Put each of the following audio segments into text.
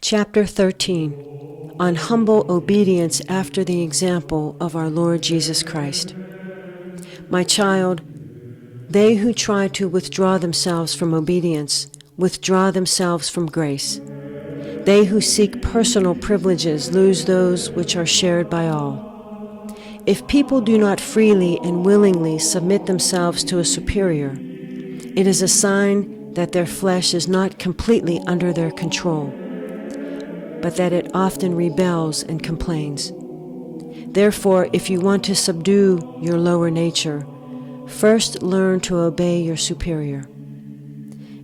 Chapter 13, on humble obedience after the example of our Lord Jesus Christ. My child, they who try to withdraw themselves from obedience withdraw themselves from grace. They who seek personal privileges lose those which are shared by all. If people do not freely and willingly submit themselves to a superior, it is a sign that their flesh is not completely under their control, but that it often rebels and complains. Therefore, if you want to subdue your lower nature, first learn to obey your superior.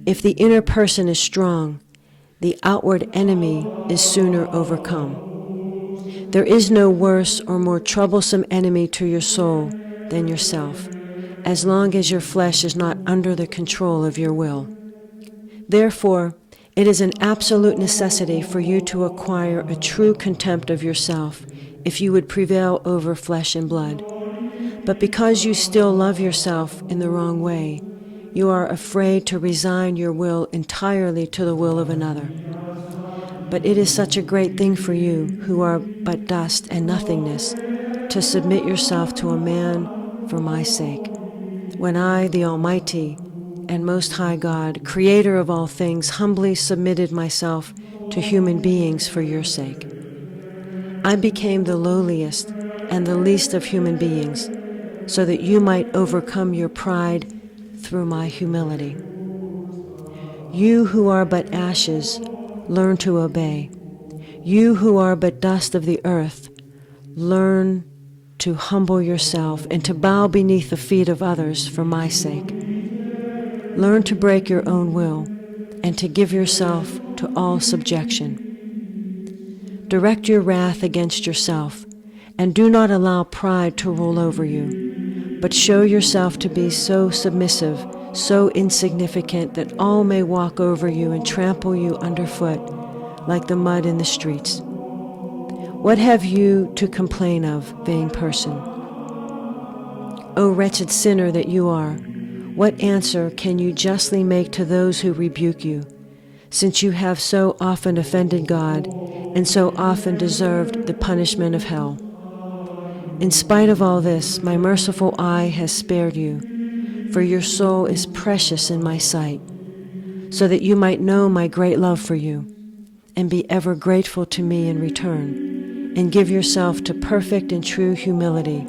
If the inner person is strong, the outward enemy is sooner overcome. There is no worse or more troublesome enemy to your soul than yourself, as long as your flesh is not under the control of your will. Therefore, it is an absolute necessity for you to acquire a true contempt of yourself if you would prevail over flesh and blood. But because you still love yourself in the wrong way, you are afraid to resign your will entirely to the will of another. But it is such a great thing for you, who are but dust and nothingness, to submit yourself to a man for my sake. When I, the Almighty and Most High God, Creator of all things, humbly submitted myself to human beings for your sake, I became the lowliest and the least of human beings, so that you might overcome your pride through my humility. You who are but ashes, learn to obey. You who are but dust of the earth, learn to humble yourself and to bow beneath the feet of others for my sake. Learn to break your own will and to give yourself to all subjection. Direct your wrath against yourself, and do not allow pride to rule over you, but show yourself to be so submissive, so insignificant that all may walk over you and trample you underfoot like the mud in the streets. What have you to complain of, vain person? O wretched sinner that you are, what answer can you justly make to those who rebuke you, since you have so often offended God and so often deserved the punishment of hell? In spite of all this, my merciful eye has spared you, for your soul is precious in my sight, so that you might know my great love for you, and be ever grateful to me in return, and give yourself to perfect and true humility,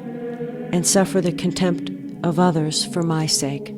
and suffer the contempt of others for my sake.